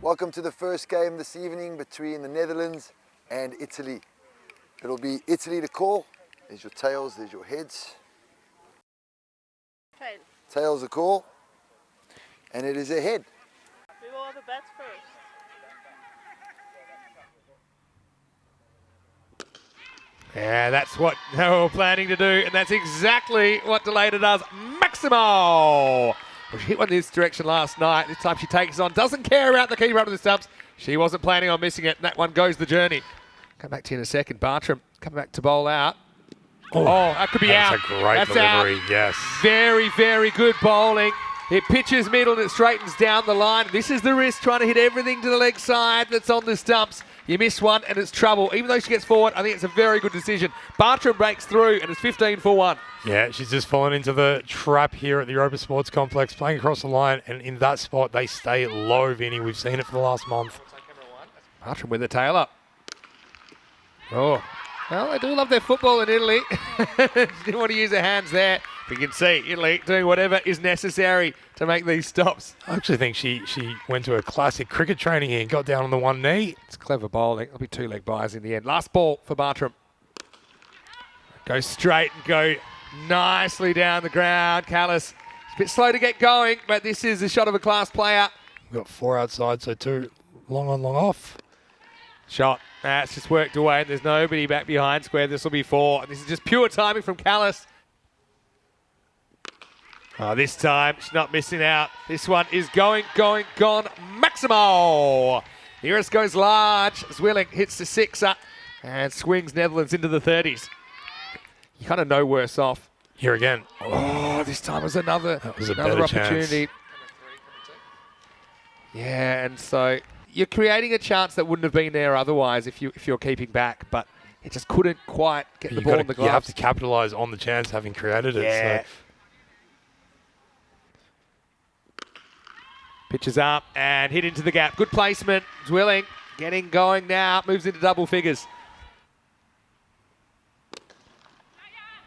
Welcome to the first game this evening between the Netherlands and Italy. It'll be Italy to call. There's your tails, there's your heads. Tails. Tails a call. And it is a head. We will have a bet first. Yeah, that's what they were planning to do, and that's exactly what Delata does. Maximo! Well, she hit one this direction last night. This time she takes on, doesn't care about the keeper up to the stumps. She wasn't planning on missing it, and that one goes the journey. Come back to you in a second. Bartram coming back to bowl out. Oh, that could be out. That's a great delivery, yes. Very, very good bowling. It pitches middle and it straightens down the line. This is the wrist trying to hit everything to the leg side that's on the stumps. You miss one and it's trouble. Even though she gets forward, I think it's a very good decision. Bartram breaks through and it's 15 for 1. Yeah, she's just fallen into the trap here at the Europa Sports Complex, playing across the line, and in that spot they stay low, Vinny. We've seen it for the last month. Bartram with the tail up. Oh, well, they do love their football in Italy. Didn't want to use her hands there. But you can see Italy doing whatever is necessary to make these stops. I actually think she went to a classic cricket training here and got down on the one knee. It's clever bowling. It'll be 2 leg byes in the end. Last ball for Bartram. Go straight and go nicely down the ground. Callis, it's a bit slow to get going, but this is a shot of a class player. We've got 4 outside, so 2 long on, long off. Shot. That's just worked away, and there's nobody back behind square. This will be 4. And this is just pure timing from Callis. Oh, this time, she's not missing out. This one is gone. Maximo! The Iris goes large. Zwilling hits the 6er and swings Netherlands into the 30s. You kind of know worse off. Here again. Oh, this time was another opportunity. Chance. Yeah, and so you're creating a chance that wouldn't have been there otherwise if you're keeping back, but it just couldn't quite get the ball in the gloves. You have to capitalise on the chance having created it. Yeah. So. Pitches up and hit into the gap. Good placement. Zwilling getting going now. Moves into double figures.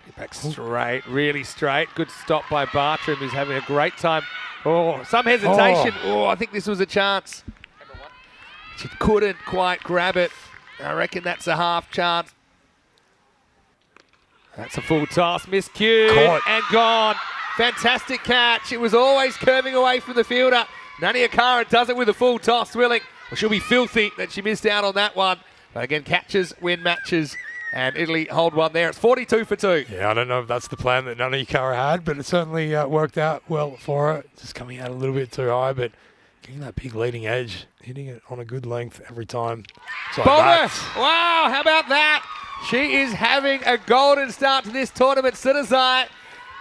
Get back straight, really straight. Good stop by Bartram, who's having a great time. Oh, some hesitation. Oh, I think this was a chance. She couldn't quite grab it. I reckon that's a half chance. That's a full toss. Miscued and gone. Fantastic catch. It was always curving away from the fielder. Naniakara does it with a full toss. Zwilling, well, she'll be filthy that she missed out on that one. But again, catches win matches, and Italy hold one there. It's 42 for 2. Yeah, I don't know if that's the plan that Naniakara had, but it certainly worked out well for her. Just coming out a little bit too high, but getting that big leading edge, hitting it on a good length every time. Like wow, how about that? She is having a golden start to this tournament. Sinazai,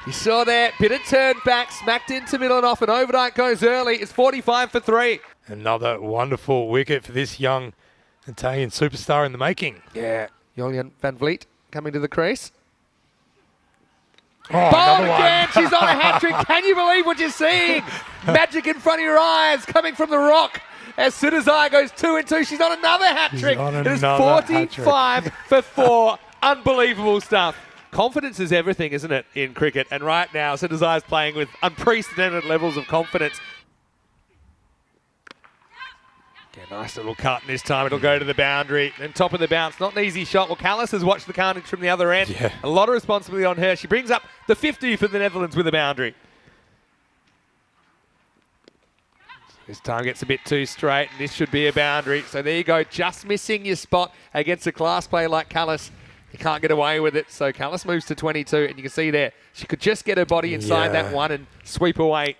you saw there, bit of turn back, smacked into middle and off, and Overnight goes early. It's 45 for 3. Another wonderful wicket for this young Italian superstar in the making. Yeah, Julian Van Vliet coming to the crease. Oh, Bowled again, she's on a hat-trick. Can you believe what you're seeing? Magic in front of your eyes, coming from the rock. As soon as I goes 2 and 2, she's on another hat-trick. It is 45 for 4. Unbelievable stuff. Confidence is everything, isn't it, in cricket? And right now, Sinazai's playing with unprecedented levels of confidence. Okay, nice little cut, and this time it'll go to the boundary. And top of the bounce, not an easy shot. Well, Callis has watched the carnage from the other end. Yeah. A lot of responsibility on her. She brings up the 50 for the Netherlands with a boundary. This time gets a bit too straight, and this should be a boundary. So there you go, just missing your spot against a class player like Callis. You can't get away with it. So Callis moves to 22, and you can see there, she could just get her body inside that one and sweep away.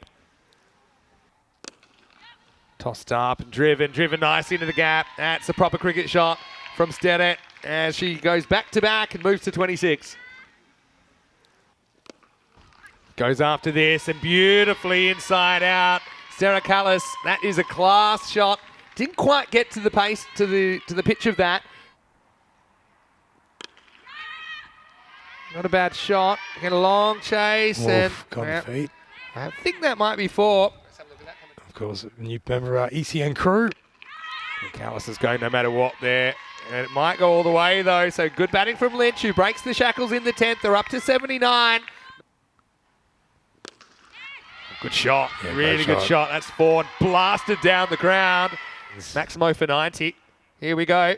Tossed up and driven nice into the gap. That's a proper cricket shot from Stedet as she goes back to back and moves to 26. Goes after this and beautifully inside out. Sarah Callis, that is a class shot. Didn't quite get to the pace, to the pitch of that. Not a bad shot. Get a long chase. And got the feet. I think that might be 4. Of course, new member of our ECN crew. Callis is going no matter what there. And it might go all the way, though. So good batting from Lynch, who breaks the shackles in the 10th. They're up to 79. Good shot. Yeah, really good shot. That's 4. Blasted down the ground. Netherlands. Maximo for 90. Here we go.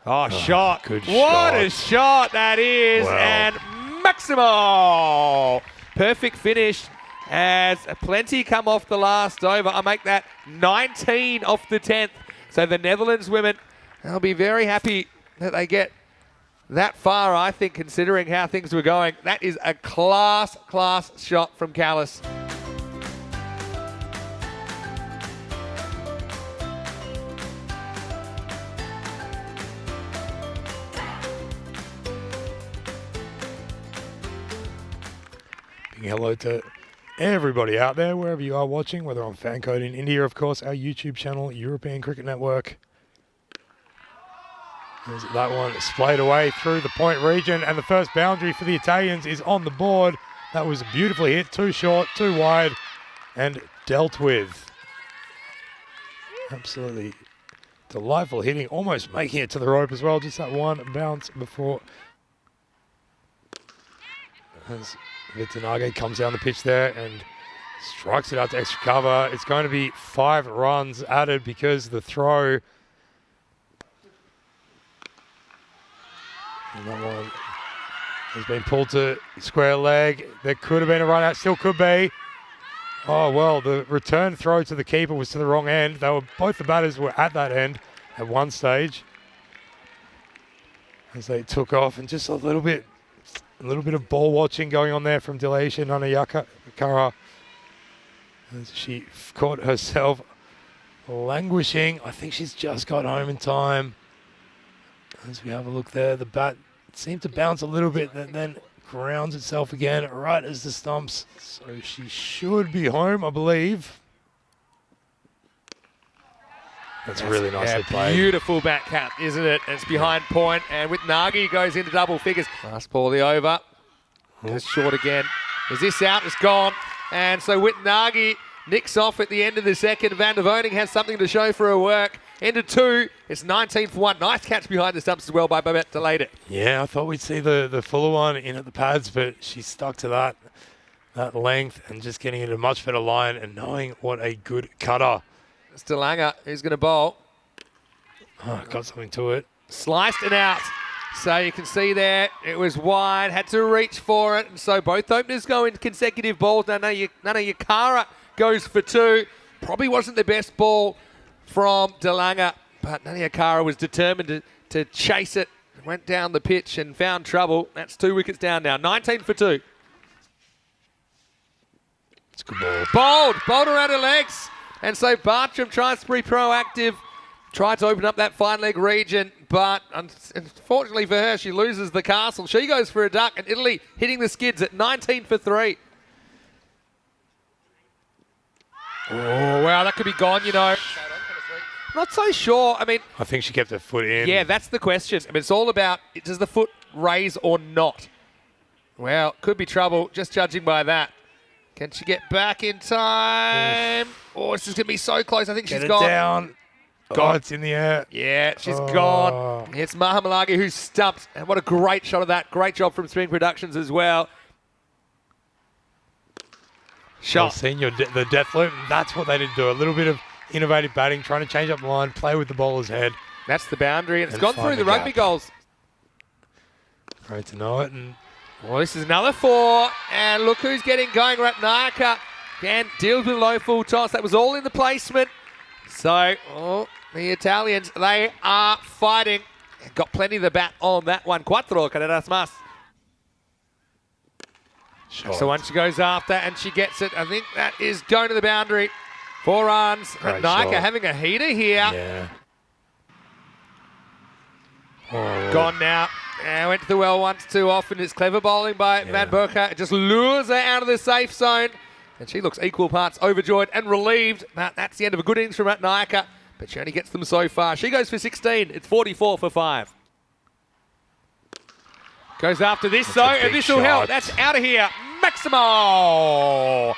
Oh, shot. Good What shot. a shot that is. Wow. And Maximo. Perfect finish as plenty come off the last over. I make that 19 off the 10th. So the Netherlands women, they'll be very happy that they get that far, I think, considering how things were going. That is a class shot from Callis. Big hello to everybody out there, wherever you are watching, whether on FanCode in India, of course, our YouTube channel, European Cricket Network. There's that one splayed away through the point region, and the first boundary for the Italians is on the board. That was beautifully hit, too short, too wide, and dealt with. Absolutely delightful hitting, almost making it to the rope as well. Just that one bounce before as Vitanage comes down the pitch there and strikes it out to extra cover. It's going to be 5 runs added because the throw. And that one has been pulled to square leg. There could have been a run out, still could be. Oh, well, the return throw to the keeper was to the wrong end. Both the batters were at that end at one stage as they took off, and just a little bit of ball watching going on there from Delisha Nanayakara as she caught herself languishing. I think she's just got home in time. As we have a look there, the bat seemed to bounce a little bit, then grounds itself again right as the stumps. So she should be home, I believe. That's really nicely played. Beautiful back cap, isn't it? It's behind point, and with Nagi goes into double figures. Last ball, the over. Just short again. Is this out? It's gone. And so with Nagi nicks off at the end of the second. Van der Woning has something to show for her work. Into 2. It's 19 for 1. Nice catch behind the stumps as well by Babette delayed it. Yeah, I thought we'd see the fuller one in at the pads, but she stuck to that length and just getting it a much better line and knowing what a good cutter. It's DeLanger who's going to bowl. Oh, got something to it. Sliced it out. So you can see there, it was wide, had to reach for it. And so both openers go in consecutive balls. Nanayakara goes for 2. Probably wasn't the best ball from DeLanger, but Nanayakara was determined to chase it. Went down the pitch and found trouble. That's 2 wickets down now. 19 for 2. It's a good ball. Bowled around her legs. And so Bartram tries to be proactive, tried to open up that fine leg region, but unfortunately for her, she loses the castle. She goes for a duck, and Italy hitting the skids at 19 for 3. Oh, wow, that could be gone, you know. Not so sure. I mean, I think she kept her foot in. yeah, that's the question. I mean, it's all about, does the foot raise or not? Well, could be trouble, just judging by that. Can she get back in time? Oh, this is going to be so close. I think she's gone. Down. God, it's in the air. Yeah, she's gone. It's Mahamalagi who's stumped. And what a great shot of that. Great job from Spring Productions as well. Shot. I've seen the death loop. That's what they did do. A little bit of innovative batting, trying to change up the line, play with the bowler's head. That's the boundary. And it's And gone find through the the rugby gap. goals. Great to know it. And Well, this is another 4. And look who's getting going. Ratnayaka again deals with low full toss. That was all in the placement. So, the Italians, they are fighting. Got plenty of the bat on that one. Cuatro, carreras más. shot. So once she goes after and she gets it, I think that is going to the boundary. 4 runs. Great Ratnayaka shot. having a heater here. Yeah. Oh, Gone now. And went to the well once too often. It's clever bowling by Van Burker. It just lures her out of the safe zone. And she looks equal parts overjoyed and relieved. But that's the end of a good innings from Ratnayaka. But she only gets them so far. She goes for 16. It's 44 for 5. Goes after this though, and this will help. That's out of here. Maximo!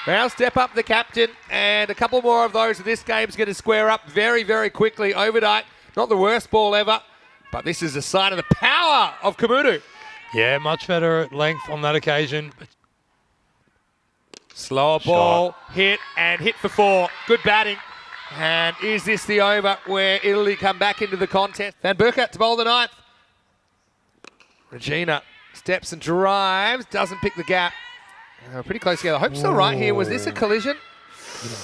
Now step up the captain, and a couple more of those. This game's going to square up very, very quickly. Overnight, not the worst ball ever, but this is a sign of the power of Kamudu. Yeah, much better at length on that occasion. Slower ball, hit, and hit for 4. Good batting. And is this the over where Italy come back into the contest? Van Burkert to bowl the ninth. Regina steps and drives, doesn't pick the gap. Pretty close together. I hope still right here. Was this a collision?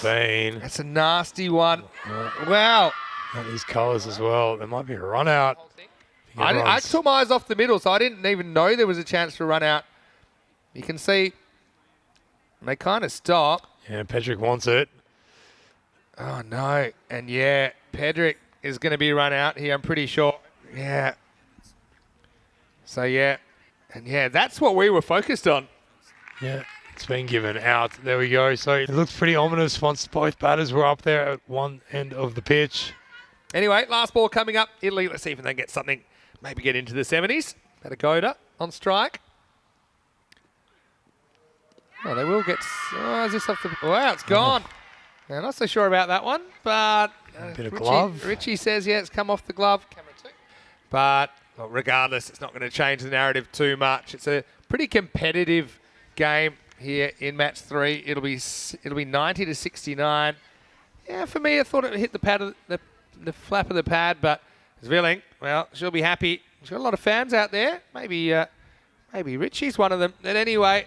Vein. That's a nasty one. Wow. And these colours as well. There might be a run out. I took my eyes off the middle, so I didn't even know there was a chance to run out. You can see they kind of stop. Yeah, Pedrick wants it. Oh, no. And, yeah, Pedrick is going to be run out here, I'm pretty sure. Yeah. So, yeah. And, yeah, that's what we were focused on. Yeah, it's been given out. There we go. So it looks pretty ominous once both batters were up there at one end of the pitch. Anyway, last ball coming up. Italy, let's see if they get something. Maybe get into the 70s. Patagoda on strike. Oh, they will get... Oh, is this off the... Wow, it's gone. I'm not so sure about that one, but... A bit of glove. Richie says, yeah, it's come off the glove. Camera 2. But well, regardless, it's not going to change the narrative too much. It's a pretty competitive game here in match 3. It'll be 90 to 69. Yeah, for me, I thought it would hit the pad of the flap of the pad, but Zvilling, well, she'll be happy. She's got a lot of fans out there. Maybe Richie's one of them. But anyway,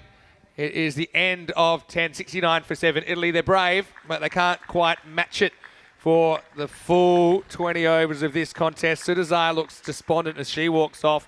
it is the end of 10, 69 for 7. Italy, they're brave, but they can't quite match it for the full 20 overs of this contest. Sudazai looks despondent as she walks off.